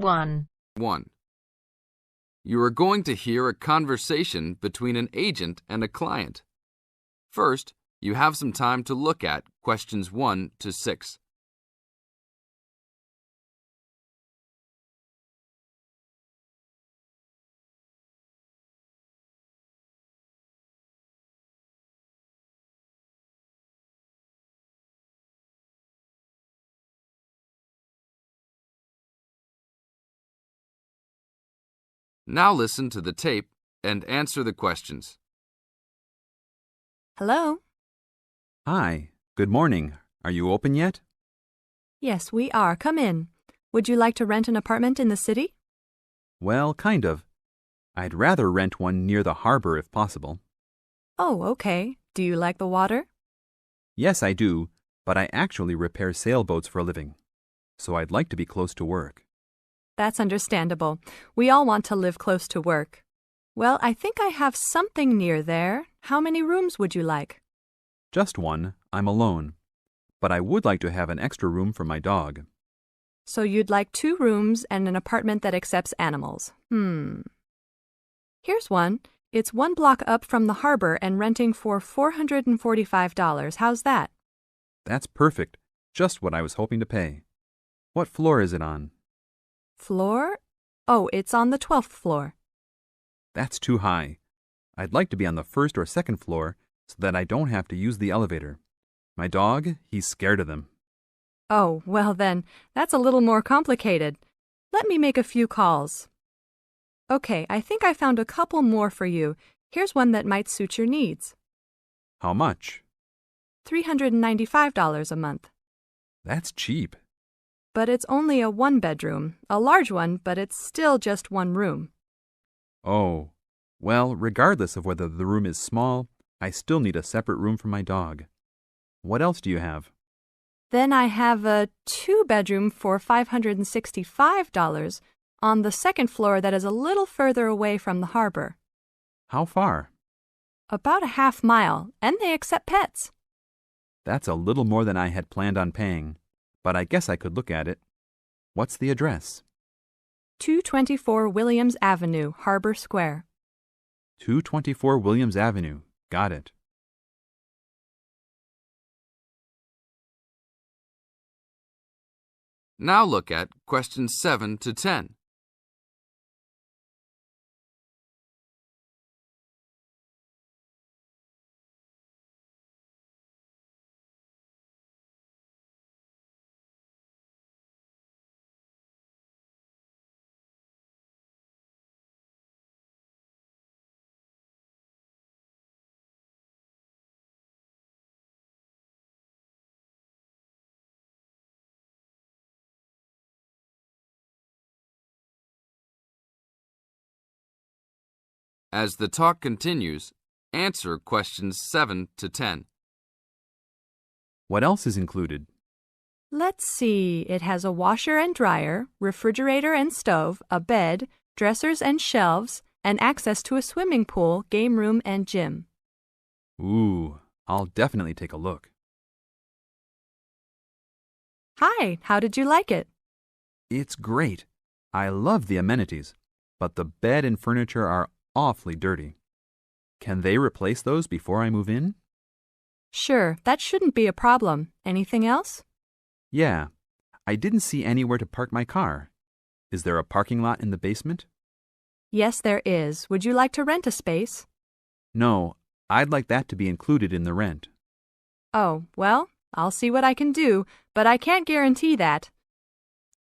1. 1. You are going to hear a conversation between an agent and a client. First, you have some time to look at questions 1 to 6. Now listen to the tape and answer the questions. Hello? Hi, good morning. Are you open yet? Yes, we are. Come in. Would you like to rent an apartment in the city? Well, kind of. I'd rather rent one near the harbor if possible. Oh, okay. Do you like the water? Yes, I do, but I actually repair sailboats for a living, so I'd like to be close to work. That's understandable. We all want to live close to work. Well, I think I have something near there. How many rooms would you like? Just one. I'm alone. But I would like to have an extra room for my dog. So you'd like 2 rooms and an apartment that accepts animals. Here's one. It's 1 block up from the harbor and renting for $445. How's that? That's perfect. Just what I was hoping to pay. What floor is it on? Floor? Oh, it's on the 12th floor. That's too high. I'd like to be on the 1st or 2nd floor so that I don't have to use the elevator. My dog, he's scared of them. Oh, well then, that's a little more complicated. Let me make a few calls. Okay, I think I found a couple more for you. Here's one that might suit your needs. How much? $395 a month. That's cheap. But it's only a 1-bedroom, a large one, but it's still just 1 room. Oh, well, regardless of whether the room is small, I still need a separate room for my dog. What else do you have? Then I have a 2-bedroom for $565 on the 2nd floor that is a little further away from the harbor. How far? About a half mile, and they accept pets. That's a little more than I had planned on paying, but I guess I could look at it. What's the address? 224 Williams Avenue, Harbor Square. 224 Williams Avenue. Got it. Now look at questions 7 to 10. As the talk continues, answer questions 7 to 10. What else is included? Let's see, it has a washer and dryer, refrigerator and stove, a bed, dressers and shelves, and access to a swimming pool, game room, and gym. Ooh, I'll definitely take a look. Hi, how did you like it? It's great. I love the amenities, but the bed and furniture are awfully dirty. Can they replace those before I move in? Sure, that shouldn't be a problem. Anything else? Yeah, I didn't see anywhere to park my car. Is there a parking lot in the basement? Yes, there is. Would you like to rent a space? No, I'd like that to be included in the rent. Oh, well, I'll see what I can do, but I can't guarantee that.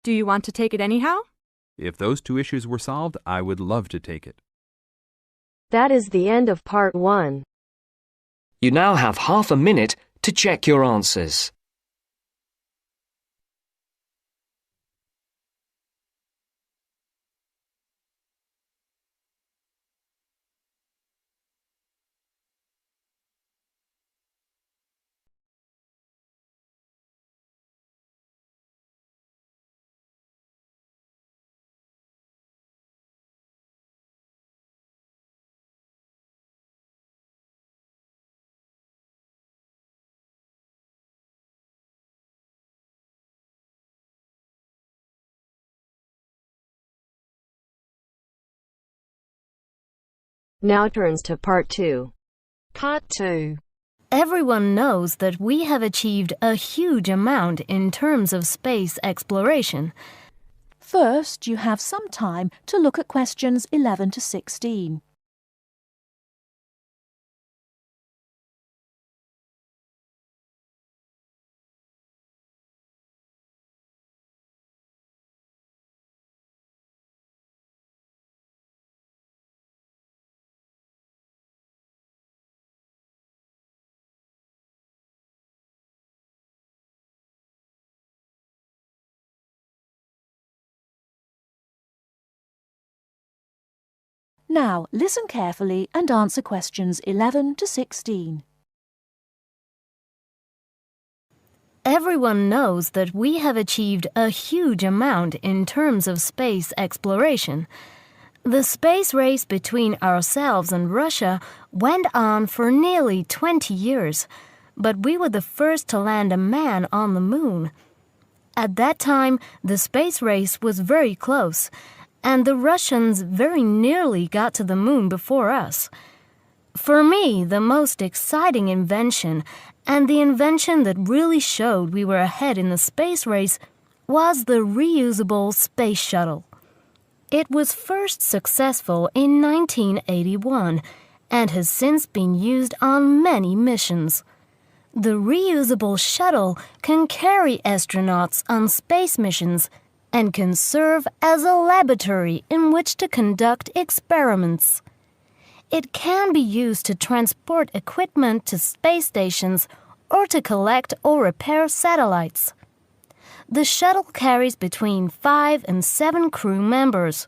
Do you want to take it anyhow? If those 2 issues were solved, I would love to take it. That is the end of part 1. You now have half a minute to check your answers. Now turns to Part 2. Part 2. Everyone knows that we have achieved a huge amount in terms of space exploration. First, you have some time to look at questions 11 to 16. Now, listen carefully and answer questions 11 to 16. Everyone knows that we have achieved a huge amount in terms of space exploration. The space race between ourselves and Russia went on for nearly 20 years, but we were the first to land a man on the moon. At that time, the space race was very close, and the Russians very nearly got to the moon before us. For me, the most exciting invention, and the invention that really showed we were ahead in the space race, was the reusable space shuttle. It was first successful in 1981 and has since been used on many missions. The reusable shuttle can carry astronauts on space missions and can serve as a laboratory in which to conduct experiments. It can be used to transport equipment to space stations or to collect or repair satellites. The shuttle carries between 5 and 7 crew members.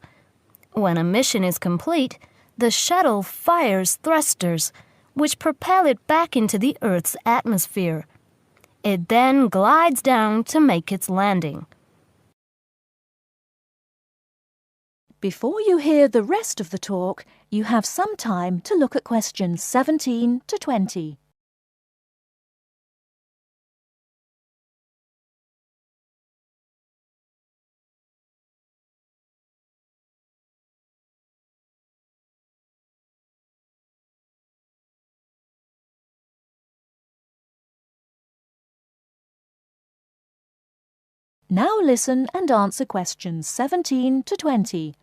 When a mission is complete, the shuttle fires thrusters, which propel it back into the Earth's atmosphere. It then glides down to make its landing. Before you hear the rest of the talk, you have some time to look at questions 17 to 20. Now listen and answer questions 17 to 20.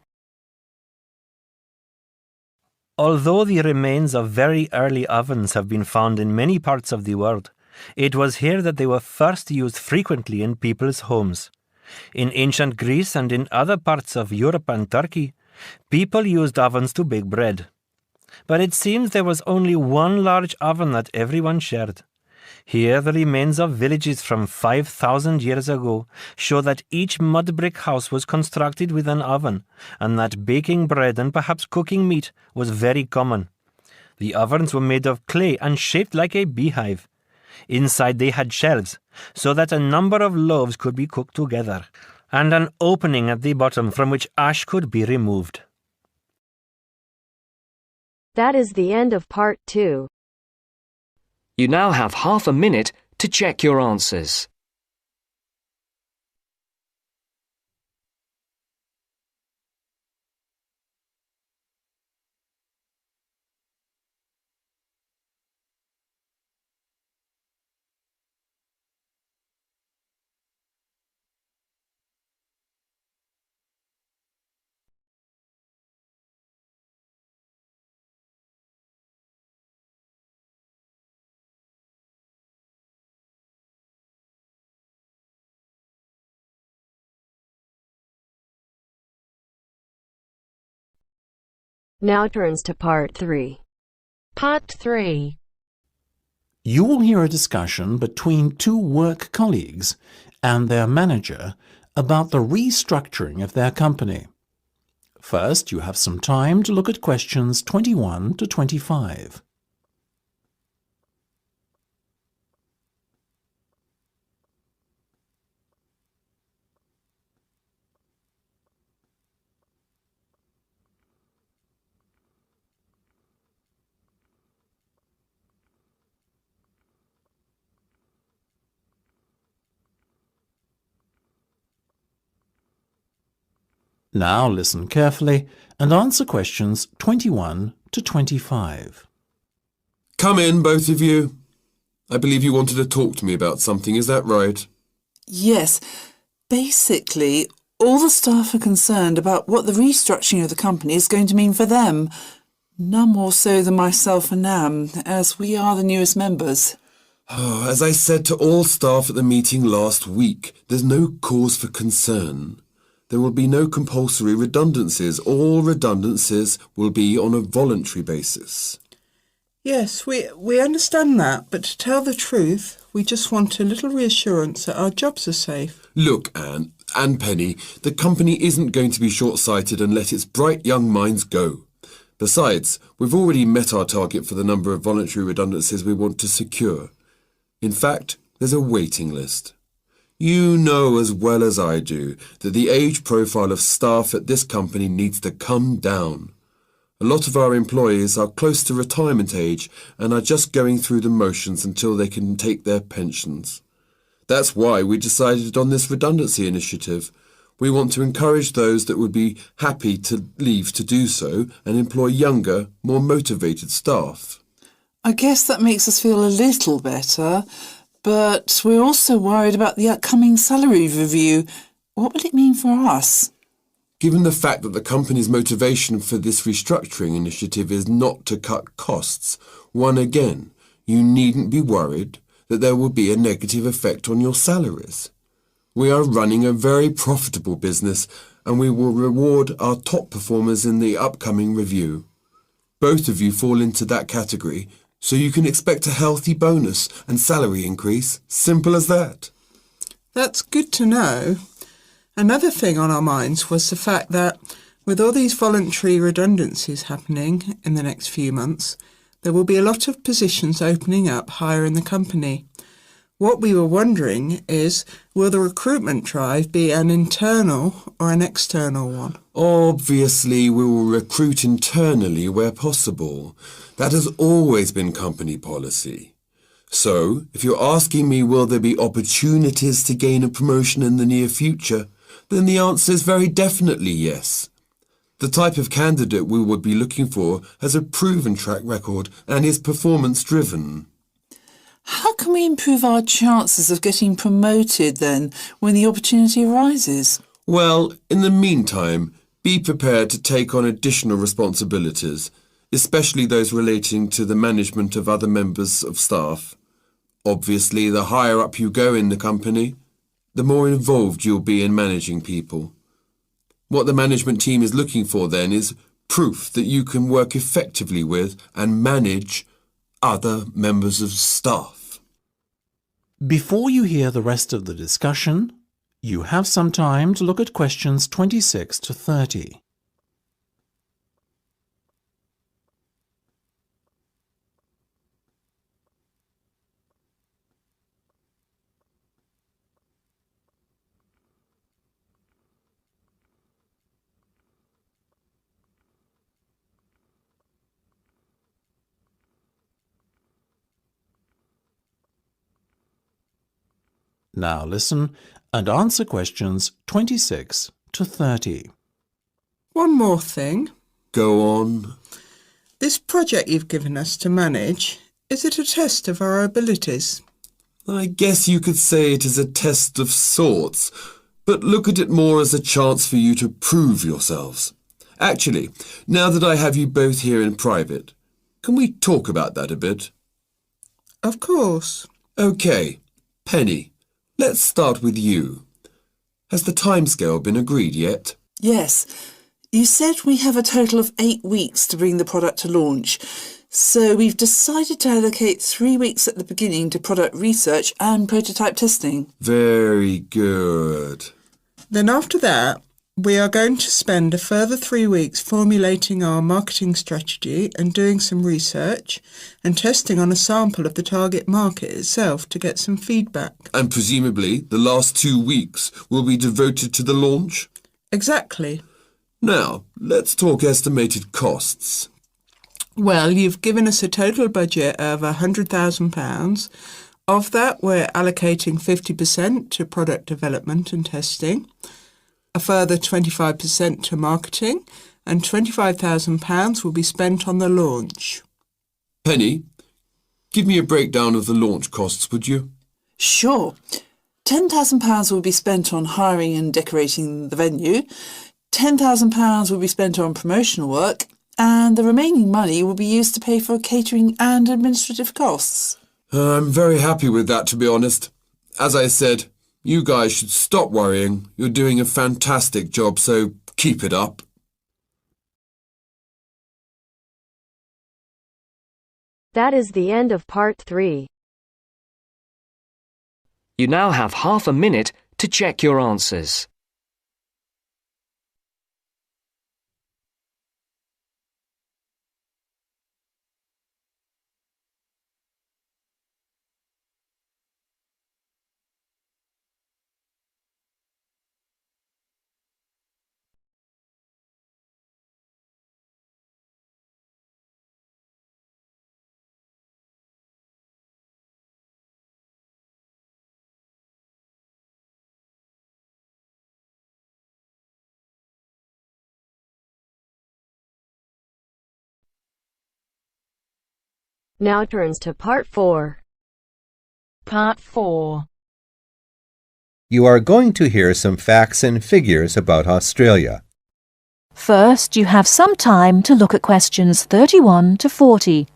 Although the remains of very early ovens have been found in many parts of the world, it was here that they were first used frequently in people's homes. In ancient Greece and in other parts of Europe and Turkey, people used ovens to bake bread. But it seems there was only one large oven that everyone shared. Here, the remains of villages from 5,000 years ago show that each mud brick house was constructed with an oven, and that baking bread and perhaps cooking meat was very common. The ovens were made of clay and shaped like a beehive. Inside they had shelves, so that a number of loaves could be cooked together, and an opening at the bottom from which ash could be removed. That is the end of Part 2. You now have half a minute to check your answers. Now turns to Part 3. Part 3. You will hear a discussion between two work colleagues and their manager about the restructuring of their company. First, you have some time to look at questions 21 to 25. Now listen carefully and answer questions 21 to 25. Come in, both of you. I believe you wanted to talk to me about something, is that right? Yes. Basically, all the staff are concerned about what the restructuring of the company is going to mean for them. None more so than myself and Nam, as we are the newest members. As I said to all staff at the meeting last week, there's no cause for concern. There will be no compulsory redundancies. All redundancies will be on a voluntary basis. Yes, we understand that, but to tell the truth, we just want a little reassurance that our jobs are safe. Look, Anne and Penny, the company isn't going to be short-sighted and let its bright young minds go. Besides, we've already met our target for the number of voluntary redundancies we want to secure. In fact, there's a waiting list. You know as well as I do that the age profile of staff at this company needs to come down. A lot of our employees are close to retirement age and are just going through the motions until they can take their pensions. That's why we decided on this redundancy initiative. We want to encourage those that would be happy to leave to do so and employ younger, more motivated staff. I guess that makes us feel a little better, but we're also worried about the upcoming salary review. What will it mean for us? Given the fact that the company's motivation for this restructuring initiative is not to cut costs, you needn't be worried that there will be a negative effect on your salaries. We are running a very profitable business and we will reward our top performers in the upcoming review. Both of you fall into that category, so you can expect a healthy bonus and salary increase. Simple as that. That's good to know. Another thing on our minds was the fact that with all these voluntary redundancies happening in the next few months, there will be a lot of positions opening up higher in the company. What we were wondering is, will the recruitment drive be an internal or an external one? Obviously, we will recruit internally where possible. That has always been company policy. So, if you're asking me will there be opportunities to gain a promotion in the near future, then the answer is very definitely yes. The type of candidate we would be looking for has a proven track record and is performance-driven. How can we improve our chances of getting promoted then when the opportunity arises? Well, in the meantime, be prepared to take on additional responsibilities, especially those relating to the management of other members of staff. Obviously, the higher up you go in the company, the more involved you'll be in managing people. What the management team is looking for then is proof that you can work effectively with and manage other members of staff. Before you hear the rest of the discussion, you have some time to look at questions 26 to 30. Now listen and answer questions 26 to 30. One more thing. Go on. This project you've given us to manage, is it a test of our abilities? I guess you could say it is a test of sorts, but look at it more as a chance for you to prove yourselves. Actually, now that I have you both here in private, can we talk about that a bit? Of course. OK, Penny, let's start with you. Has the timescale been agreed yet? Yes. You said we have a total of 8 weeks to bring the product to launch. So we've decided to allocate 3 weeks at the beginning to product research and prototype testing. Very good. Then after that, we are going to spend a further 3 weeks formulating our marketing strategy and doing some research and testing on a sample of the target market itself to get some feedback. And presumably the last 2 weeks will be devoted to the launch? Exactly. Now, let's talk estimated costs. Well, you've given us a total budget of £100,000. Of that, we're allocating 50% to product development and testing, a further 25% to marketing, and £25,000 will be spent on the launch. Penny, give me a breakdown of the launch costs, would you? Sure. £10,000 will be spent on hiring and decorating the venue, £10,000 will be spent on promotional work, and the remaining money will be used to pay for catering and administrative costs. I'm very happy with that, to be honest. As I said, you guys should stop worrying. You're doing a fantastic job, so keep it up. That is the end of part 3. You now have half a minute to check your answers. Now turns to part 4. Part 4. You are going to hear some facts and figures about Australia. First, you have some time to look at questions 31 to 40.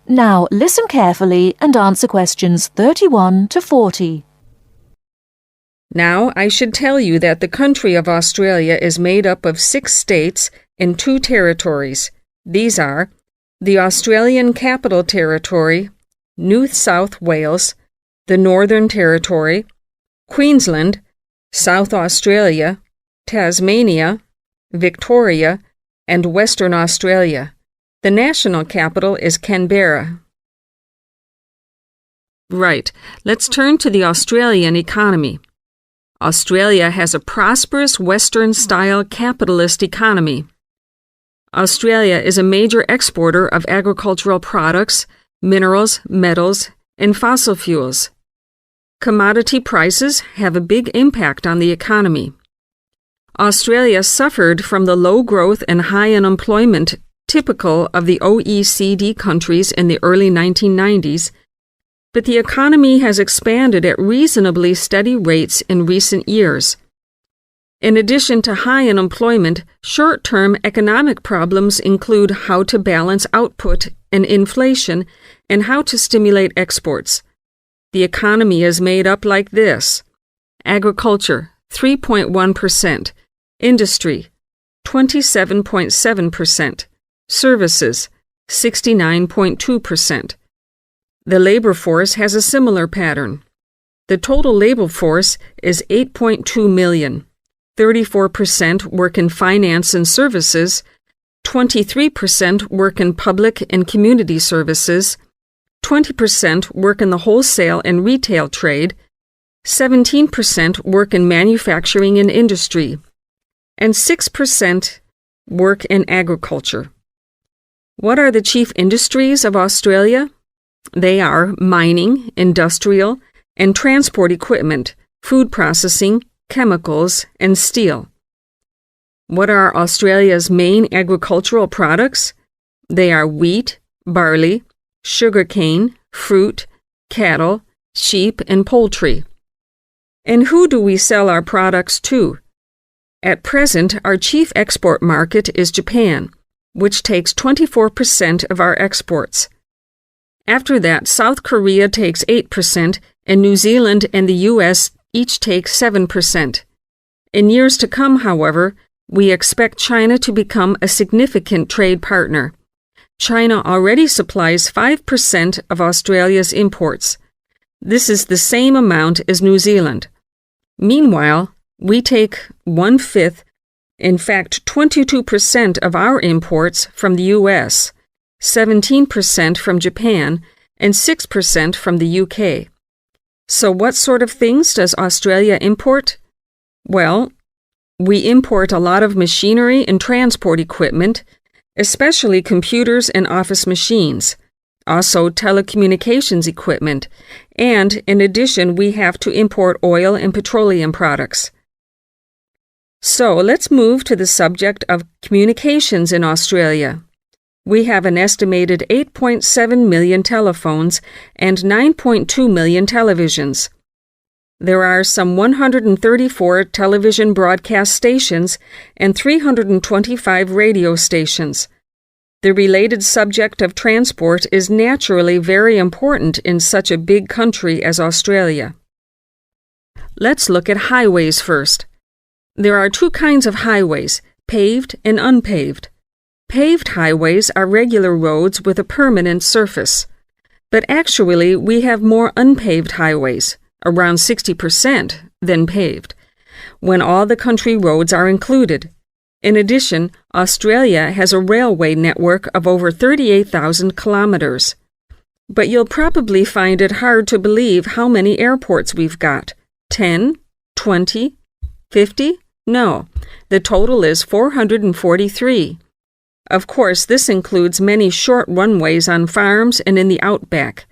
Now listen carefully and answer questions 31 to 40. Now, I should tell you that the country of Australia is made up of 6 states and 2 territories. These are the Australian Capital Territory, New South Wales, the Northern Territory, Queensland, South Australia, Tasmania, Victoria, and Western Australia. The national capital is Canberra. Right, let's turn to the Australian economy. Australia has a prosperous Western-style capitalist economy. Australia is a major exporter of agricultural products, minerals, metals, and fossil fuels. Commodity prices have a big impact on the economy. Australia suffered from the low growth and high unemployment typical of the OECD countries in the early 1990s, but the economy has expanded at reasonably steady rates in recent years. In addition to high unemployment, short-term economic problems include how to balance output and inflation and how to stimulate exports. The economy is made up like this: agriculture, 3.1%, industry, 27.7%, services, 69.2%. The labor force has a similar pattern. The total labor force is 8.2 million. 34% work in finance and services, 23% work in public and community services, 20% work in the wholesale and retail trade, 17% work in manufacturing and industry, and 6% work in agriculture. What are the chief industries of Australia? They are mining, industrial, and transport equipment, food processing, chemicals, and steel. What are Australia's main agricultural products? They are wheat, barley, sugarcane, fruit, cattle, sheep, and poultry. And who do we sell our products to? At present, our chief export market is Japan, which takes 24% of our exports. After that, South Korea takes 8%, and New Zealand and the U.S. each take 7%. In years to come, however, we expect China to become a significant trade partner. China already supplies 5% of Australia's imports. This is the same amount as New Zealand. Meanwhile, we take 1/5, in fact 22% of our imports from the US, 17% from Japan, and 6% from the UK. So what sort of things does Australia import? Well, we import a lot of machinery and transport equipment, especially computers and office machines, also telecommunications equipment, and in addition we have to import oil and petroleum products. So let's move to the subject of communications in Australia. We have an estimated 8.7 million telephones and 9.2 million televisions. There are some 134 television broadcast stations and 325 radio stations. The related subject of transport is naturally very important in such a big country as Australia. Let's look at highways first. There are two kinds of highways, paved and unpaved. Paved highways are regular roads with a permanent surface. But actually, we have more unpaved highways, around 60%, than paved, when all the country roads are included. In addition, Australia has a railway network of over 38,000 kilometers. But you'll probably find it hard to believe how many airports we've got. 10? 20? 50? No, the total is 443. Of course, this includes many short runways on farms and in the outback.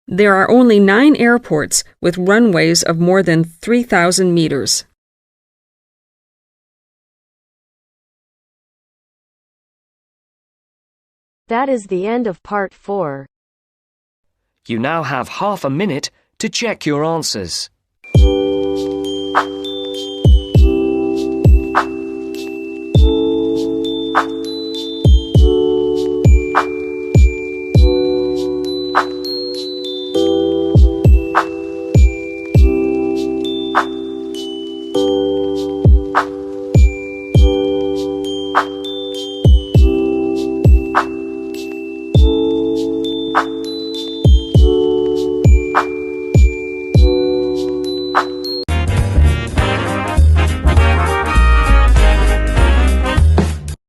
There are only 9 airports with runways of more than 3,000 meters. That is the end of part 4. You now have half a minute to check your answers.